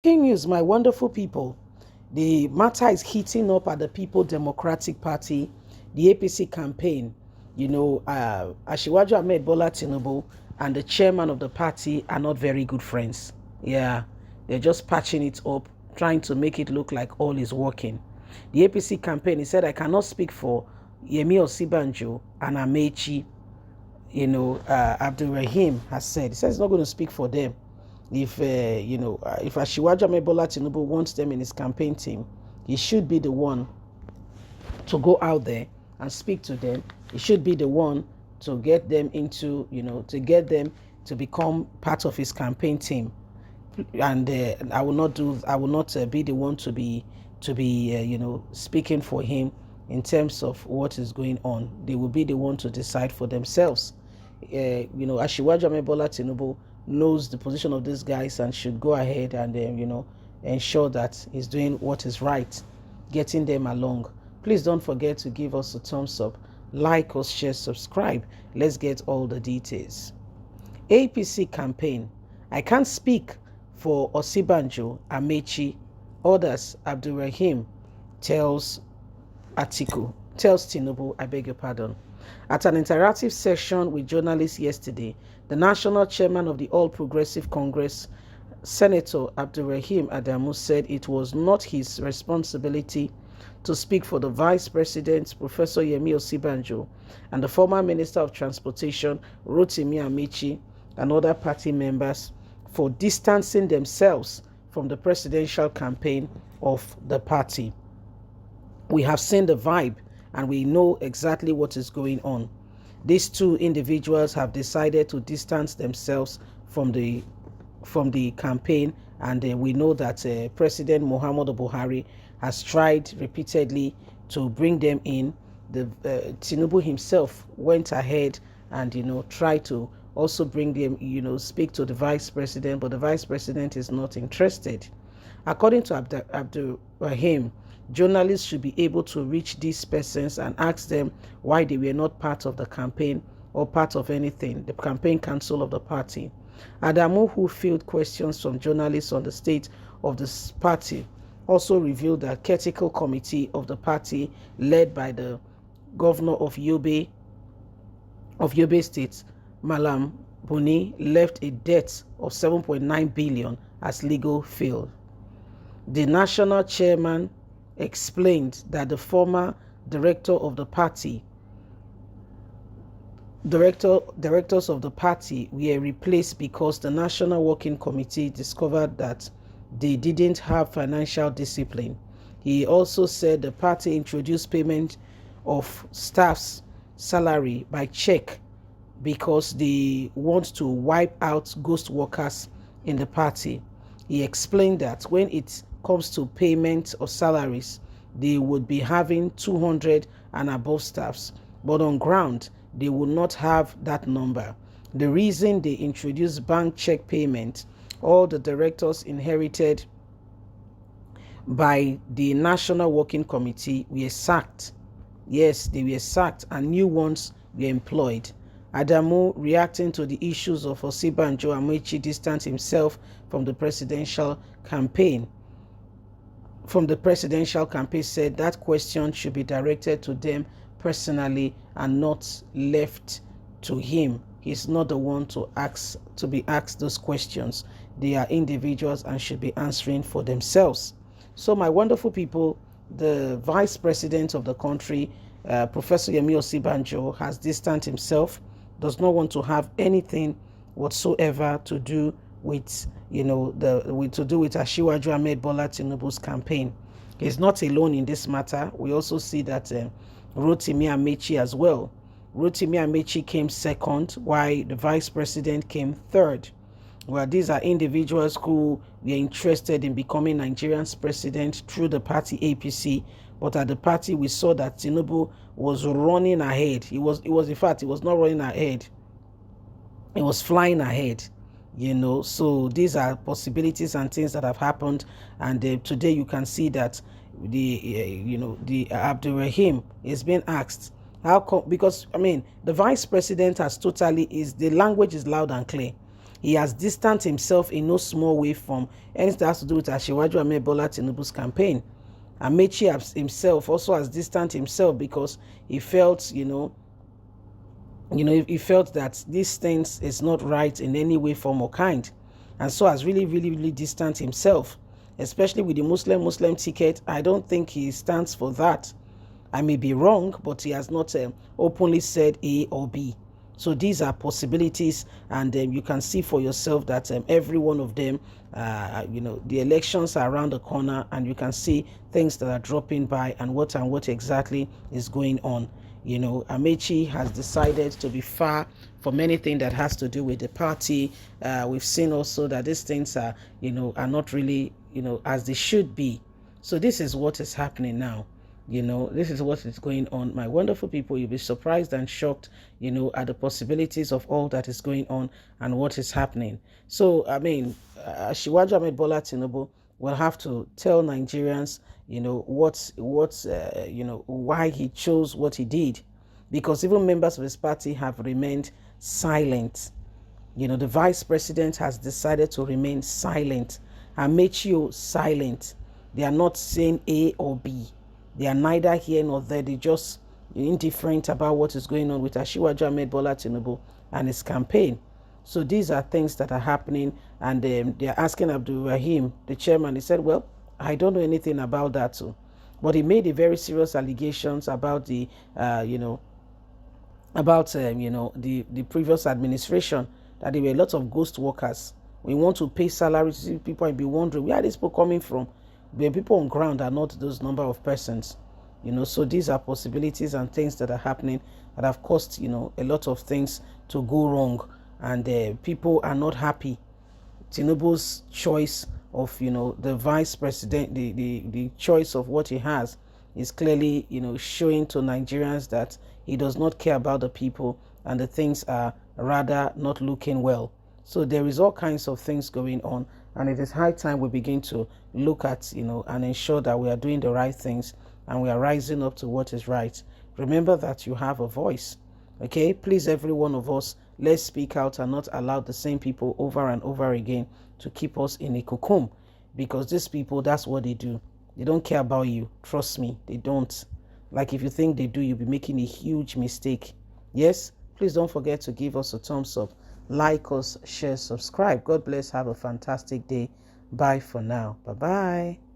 News, my wonderful people. The matter is heating up at the People Democratic Party, the APC campaign. Asiwaju Ahmed Bola Tinubu and the chairman of the party are not very good friends. Yeah, they're just patching it up, trying to make it look like all is working. The APC campaign, he said, I cannot speak for Yemi OSINBAJO and AMAECHI. Abdul Rahim has said, he says he's not going to speak for them. If Asiwaju Ahmed Bola Tinubu wants them in his campaign team, he should be the one to go out there and speak to them. He should be the one to get them to get them to become part of his campaign team. And I will not be the one to be speaking for him in terms of what is going on. They will be the one to decide for themselves. Asiwaju Ahmed Bola Tinubu knows the position of these guys and should go ahead and ensure that he's doing what is right, getting them along. Please don't forget to give us a thumbs up, like us, share, subscribe. Let's get all the details. APC campaign. I can't speak for OSINBAJO, AMAECHI, others. Abdul Rahim tells Tinubu, I beg your pardon. At an interactive session with journalists yesterday, the national chairman of the All Progressive Congress, Senator Abdul Rahim ADAMU, said it was not his responsibility to speak for the Vice President, Professor Yemi OSINBAJO, and the former Minister of Transportation, Rotimi Amaechi, and other party members for distancing themselves from the presidential campaign of the party. We have seen the vibe and we know exactly what is going on. These two individuals have decided to distance themselves from the campaign, and we know that President Muhammadu Buhari has tried repeatedly to bring them in. Tinubu himself went ahead and tried to also bring them, speak to the vice president, but the vice president is not interested. According to Abdul Rahim, journalists should be able to reach these persons and ask them why they were not part of the campaign or part of anything, the campaign council of the party. ADAMU, who fielded questions from journalists on the state of the party, also revealed that critical committee of the party, led by the governor of Yobe State, Malam Buni, left a debt of 7.9 billion as legal failed. The national chairman explained that the former directors of the party were replaced because the National Working Committee discovered that they didn't have financial discipline. He also said the party introduced payment of staff's salary by check because they want to wipe out ghost workers in the party. He explained that when it comes to payment of salaries, they would be having 200 and above staffs, but on ground they would not have that number. The reason they introduced bank check payment, all the directors inherited by the National Working Committee were sacked. Yes, they were sacked and new ones were employed. ADAMU, reacting to the issues of OSINBAJO, Amaechi distanced himself from the presidential campaign. Said that question should be directed to them personally and not left to him. He's not the one to be asked those questions. They are individuals and should be answering for themselves. So my wonderful people, the vice president of the country, Professor Yemi OSINBAJO, has distanced himself, does not want to have anything whatsoever to do with Asiwaju Ahmed Bola Tinubu's campaign. He's not alone in this matter. We also see that Rotimi Amaechi as well. Rotimi Amaechi came second, while the vice president came third. Well, these are individuals who were interested in becoming Nigeria's president through the party APC, but at the party we saw that Tinubu was running ahead. He was in fact, he was not running ahead. He was flying ahead. So these are possibilities and things that have happened, and today you can see that the Abdul Rahim is being asked how come, because the vice president has the language is loud and clear. He has distanced himself in no small way from anything that has to do with Asiwaju Ahmed Bola Tinubu's campaign. AMAECHI himself also has distanced himself because he felt, he felt that these things is not right in any way, form, or kind, and so has really distanced himself, especially with the Muslim ticket. I don't think he stands for that. I may be wrong, but he has not openly said A or B. So these are possibilities, and you can see for yourself that every one of them, the elections are around the corner, and you can see things that are dropping by and what exactly is going on. AMAECHI has decided to be far from anything that has to do with the party. We've seen also that these things are not really, as they should be. So this is what is happening now. This is what is going on. My wonderful people, you'll be surprised and shocked, at the possibilities of all that is going on and what is happening. So, Asiwaju Ahmed Bola Tinubu will have to tell Nigerians, why he chose what he did, because even members of his party have remained silent. The vice president has decided to remain silent. AMAECHI silent. They are not saying A or B. They are neither here nor there. They just indifferent about what is going on with Asiwaju Ahmed Bola Tinubu and his campaign. So these are things that are happening, and they are asking Abdul Rahim, the chairman. He said, well, I don't know anything about that too. But he made a very serious allegations about the, the previous administration, that there were a lot of ghost workers. We want to pay salaries to people and be wondering, where are these people coming from? The people on ground are not those number of persons. So these are possibilities and things that are happening that have caused, a lot of things to go wrong. And people are not happy. Tinubu's choice of, the vice president, the choice of what he has is clearly, showing to Nigerians that he does not care about the people, and the things are rather not looking well. So there is all kinds of things going on, and it is high time we begin to look at, and ensure that we are doing the right things and we are rising up to what is right. Remember that you have a voice. Okay, please, every one of us, let's speak out and not allow the same people over and over again to keep us in a cocoon, because these people, that's what they do. They don't care about you. Trust me, they don't. Like, if you think they do, you'll be making a huge mistake. Yes, please don't forget to give us a thumbs up, like us, share, subscribe. God bless. Have a fantastic day. Bye for now. Bye-bye.